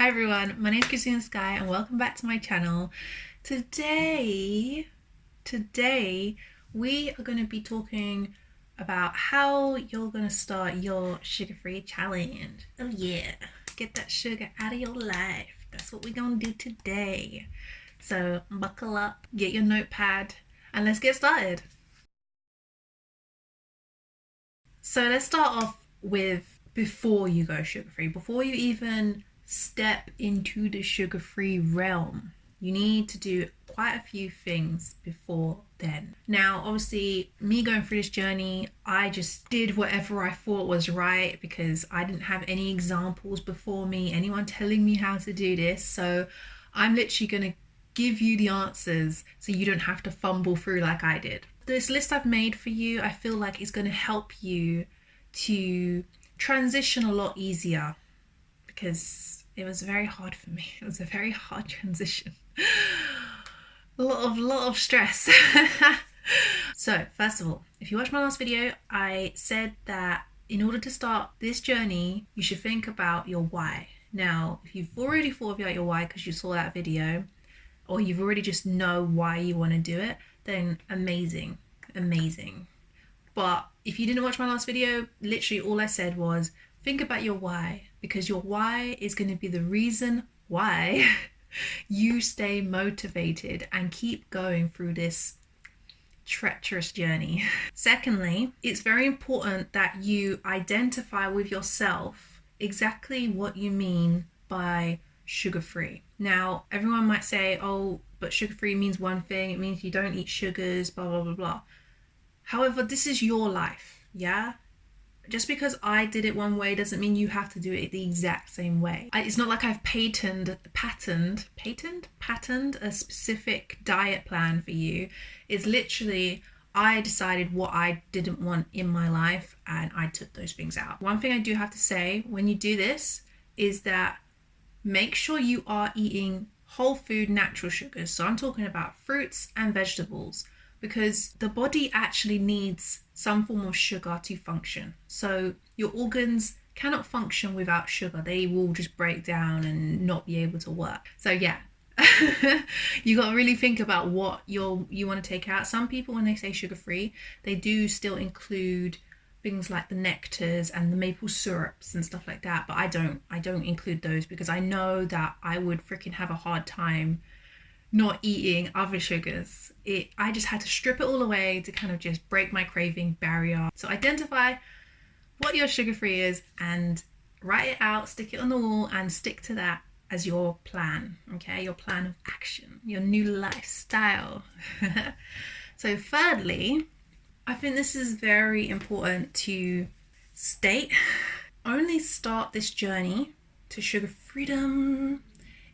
Hi everyone, my name is Christina Sky and welcome back to my channel. Today we are going to be talking about how you're going to start your sugar-free challenge. Oh yeah, get that sugar out of your life. That's what we're going to do today. So buckle up, get your notepad, and let's get started. So let's start off with before you go sugar-free, before you even step into the sugar-free realm. You need to do quite a few things before then. Now, obviously, me going through this journey, I just did whatever I thought was right because I didn't have any examples before me, anyone telling me how to do this. So I'm literally going to give you the answers so you don't have to fumble through like I did. This list I've made for you, I feel like is going to help you to transition a lot easier because it was very hard for me. It was a very hard transition. a lot of stress. So first of all, if you watched my last video, I said that in order to start this journey, you should think about your why. Now, if you've already thought about your why because you saw that video, or you've already just know why you want to do it, then amazing. But if you didn't watch my last video, literally all I said was think about your why, because your why is going to be the reason why you stay motivated and keep going through this treacherous journey. Secondly, it's very important that you identify with yourself exactly what you mean by sugar-free. Now, everyone might say, oh, but sugar-free means one thing. It means you don't eat sugars, blah, blah, blah, blah. However, this is your life, yeah? Just because I did it one way doesn't mean you have to do it the exact same way. It's not like I've patented a specific diet plan for you. It's literally, I decided what I didn't want in my life and I took those things out. One thing I do have to say when you do this is that make sure you are eating whole food natural sugars. So I'm talking about fruits and vegetables, because the body actually needs some form of sugar to function. So your organs cannot function without sugar. They will just break down and not be able to work. So yeah, you got to really think about what you want to take out. Some people, when they say sugar-free, they do still include things like the nectars and the maple syrups and stuff like that, but I don't include those because I know that I would freaking have a hard time not eating other sugars. I just had to strip it all away to kind of just break my craving barrier. So identify what your sugar-free is and write it out, stick it on the wall and stick to that as your plan, okay? Your plan of action, your new lifestyle. So thirdly, I think this is very important to state. Only start this journey to sugar freedom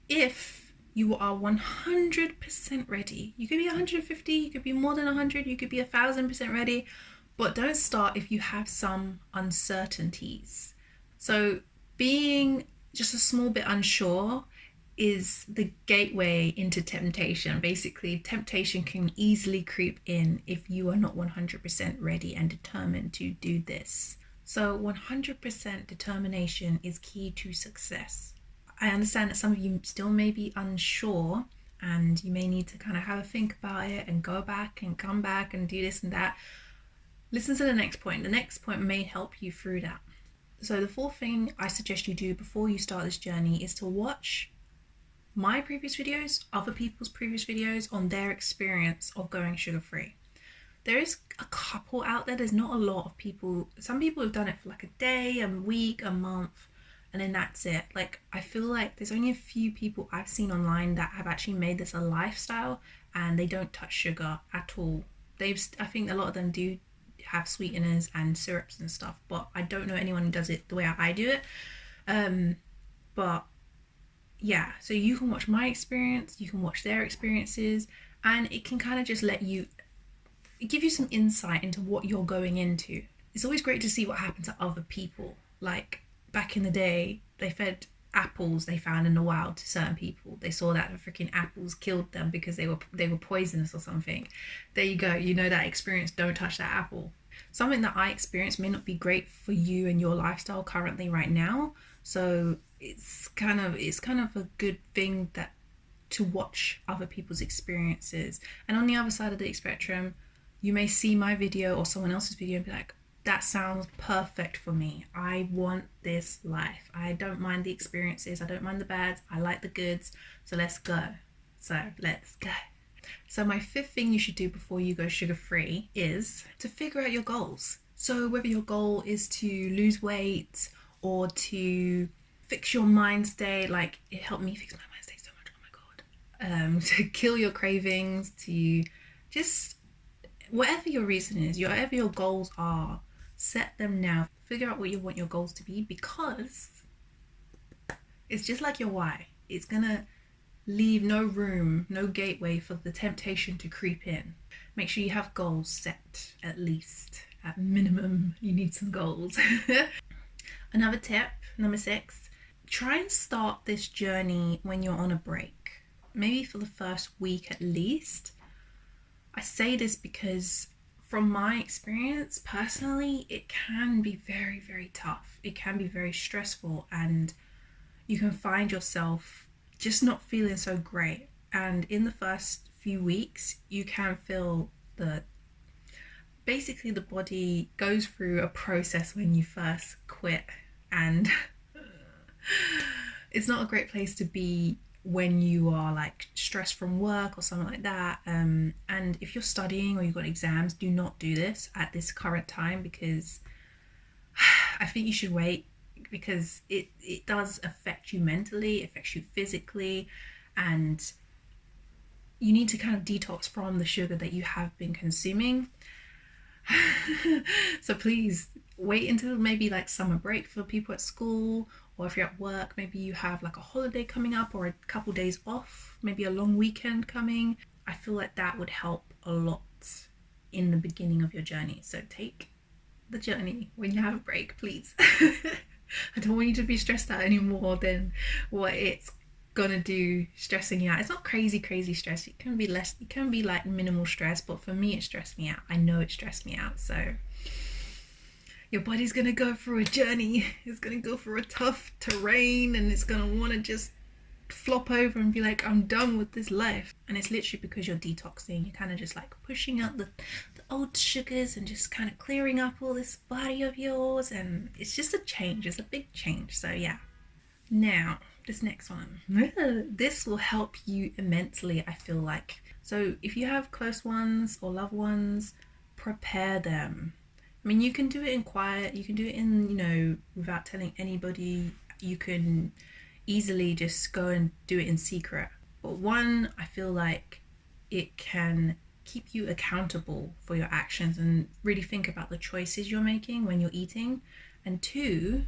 if you are 100% ready. You could be 150, you could be more than 100, you could be 1,000% ready, but don't start if you have some uncertainties. So being just a small bit unsure is the gateway into temptation. Basically, temptation can easily creep in if you are not 100% ready and determined to do this. So 100% determination is key to success. I understand that some of you still may be unsure and you may need to kind of have a think about it and go back and come back and do this and that. Listen to the next point. The next point may help you through that. So the fourth thing I suggest you do before you start this journey is to watch my previous videos, other people's previous videos on their experience of going sugar-free. There is a couple out there. There's not a lot of people. Some people have done it for like a day, a week, a month, and then that's it. Like, I feel like there's only a few people I've seen online that have actually made this a lifestyle and they don't touch sugar at all. I think a lot of them do have sweeteners and syrups and stuff, but I don't know anyone who does it the way I do it. But yeah, so you can watch my experience, you can watch their experiences, and it can kind of just give you some insight into what you're going into. It's always great to see what happened to other people. Like back in the day, they fed apples they found in the wild to certain people. They saw that the freaking apples killed them because they were poisonous or something. There you go, you know that experience. Don't touch that apple. Something that I experienced may not be great for you and your lifestyle currently right now. So it's kind of a good thing that to watch other people's experiences. And on the other side of the spectrum, you may see my video or someone else's video and be like, that sounds perfect for me. I want this life. I don't mind the experiences. I don't mind the bads. I like the goods. So let's go. So my fifth thing you should do before you go sugar-free is to figure out your goals. So whether your goal is to lose weight or to fix your mind state, like it helped me fix my mind state so much, oh my God. To kill your cravings, to just, whatever your reason is, whatever your goals are, set them now. Figure out what you want your goals to be, because it's just like your why. It's gonna leave no room, no gateway for the temptation to creep in. Make sure you have goals set, at least. At minimum, you need some goals. Another tip, number 6, try and start this journey when you're on a break. Maybe for the first week at least. I say this because from my experience personally, it can be very, very tough. It can be very stressful, and you can find yourself just not feeling so great. And in the first few weeks, you can feel basically the body goes through a process when you first quit, and it's not a great place to be when you are like stressed from work or something like that. And if you're studying or you've got exams, do not do this at this current time, because I think you should wait, because it does affect you mentally, it affects you physically, and you need to kind of detox from the sugar that you have been consuming. So please wait until maybe like summer break for people at school, or if you're at work, maybe you have like a holiday coming up or a couple days off, maybe a long weekend coming. I feel like that would help a lot in the beginning of your journey. So take the journey when you have a break, please. I don't want you to be stressed out any more than what it's gonna do stressing you out. It's not crazy stress. It can be less, it can be like minimal stress, but for me it stressed me out. I know it stressed me out. So your body's gonna go through a journey. It's gonna go through a tough terrain, and it's gonna want to just flop over and be like, I'm done with this life. And it's literally because you're detoxing. You're kind of just like pushing out the old sugars and just kind of clearing up all this body of yours, and it's just a change. It's a big change. So yeah. Now this next one, this will help you immensely, I feel like. So if you have close ones or loved ones, prepare them. I mean, you can do it in quiet, you can do it in, you know, without telling anybody. You can easily just go and do it in secret. But one, I feel like it can keep you accountable for your actions and really think about the choices you're making when you're eating. And two,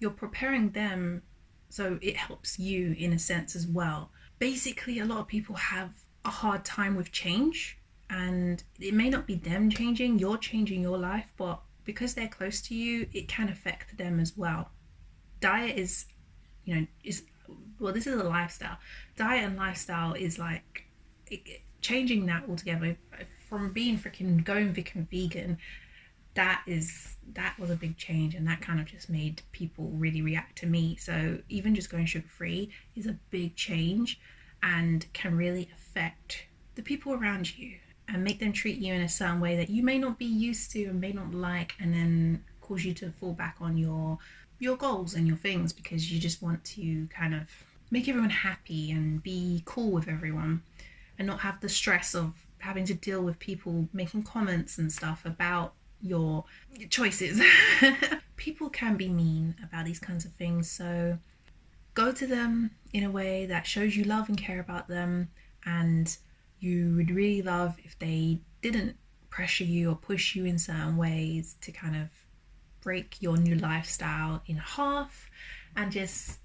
you're preparing them, so it helps you in a sense as well. Basically, a lot of people have a hard time with change, and it may not be them changing, you're changing your life, but because they're close to you, it can affect them as well. Diet is, you know, this is a lifestyle. Diet and lifestyle is like changing that altogether. From being going vegan, that was a big change, and that kind of just made people really react to me. So even just going sugar-free is a big change and can really affect the people around you and make them treat you in a certain way that you may not be used to and may not like, and then cause you to fall back on your goals and your things, because you just want to kind of make everyone happy and be cool with everyone and not have the stress of having to deal with people making comments and stuff about your choices. People can be mean about these kinds of things, so go to them in a way that shows you love and care about them, and you would really love if they didn't pressure you or push you in certain ways to kind of break your new lifestyle in half, and just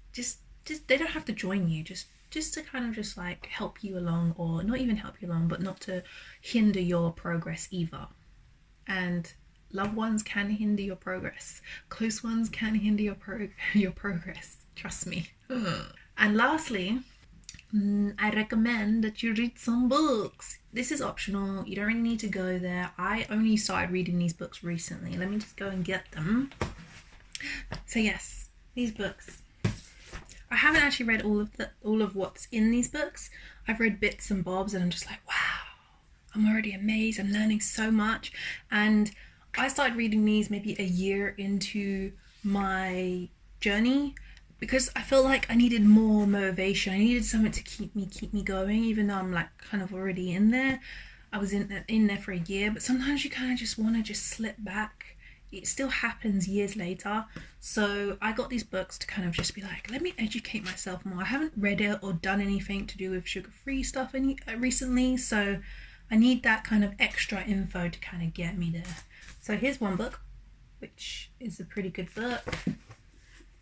they don't have to join you, just to kind of just like help you along, or not even help you along, but not to hinder your progress either. And loved ones can hinder your progress, close ones can hinder your progress, trust me. And lastly, I recommend that you read some books. This is optional, you don't really need to go there. I only started reading these books recently. Let me just go and get them. So yes, these books. I haven't actually read all of what's in these books. I've read bits and bobs, and I'm just like, wow, I'm already amazed. I'm learning so much. And I started reading these maybe a year into my journey because I felt like I needed more motivation. I needed something to keep me going, even though I'm like kind of already in there. I was in there for a year, but sometimes you kind of just want to just slip back. It still happens years later. So I got these books to kind of just be like, let me educate myself more. I haven't read it or done anything to do with sugar-free stuff recently, so I need that kind of extra info to kind of get me there. So here's one book, which is a pretty good book.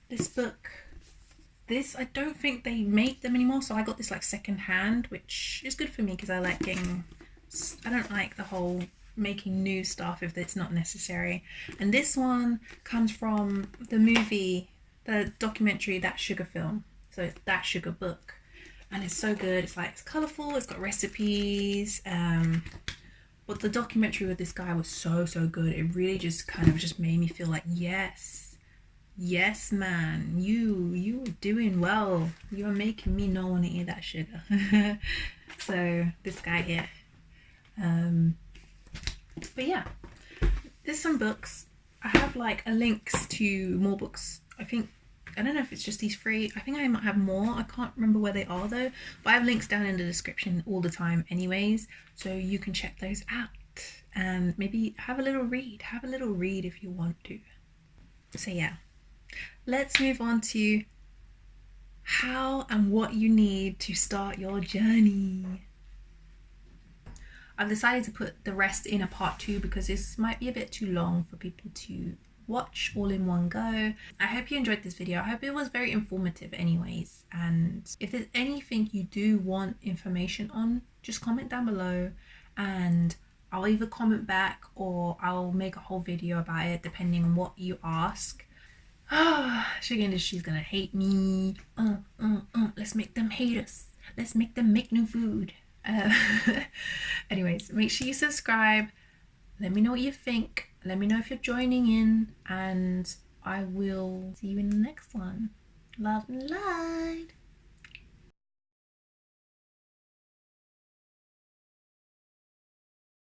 This I don't think they make them anymore, so I got this like second hand, which is good for me because I don't like the whole making new stuff if it's not necessary. And this one comes from the movie, the documentary That Sugar Film. So it's That Sugar Book, and it's so good. It's colourful, it's got recipes, but the documentary with this guy was so good. It really just kind of just made me feel like, yes man, you are doing well. You're making me not want to eat that sugar. So this guy here, but yeah, there's some books. I have like links to more books. I don't know if it's just these three. I think I might have more. I can't remember where they are though, but I have links down in the description all the time anyways, so you can check those out and maybe have a little read if you want to. So yeah, let's move on to how and what you need to start your journey. I've decided to put the rest in a part 2 because this might be a bit too long for people to watch all in one go. I hope you enjoyed this video. I hope it was very informative anyways, and if there's anything you do want information on, just comment down below and I'll either comment back or I'll make a whole video about it depending on what you ask. Sugar industry's gonna hate me. Let's make them hate us. Let's make them make new food. Anyways, make sure you subscribe. Let me know what you think. Let me know if you're joining in, and I will see you in the next one. Love and light.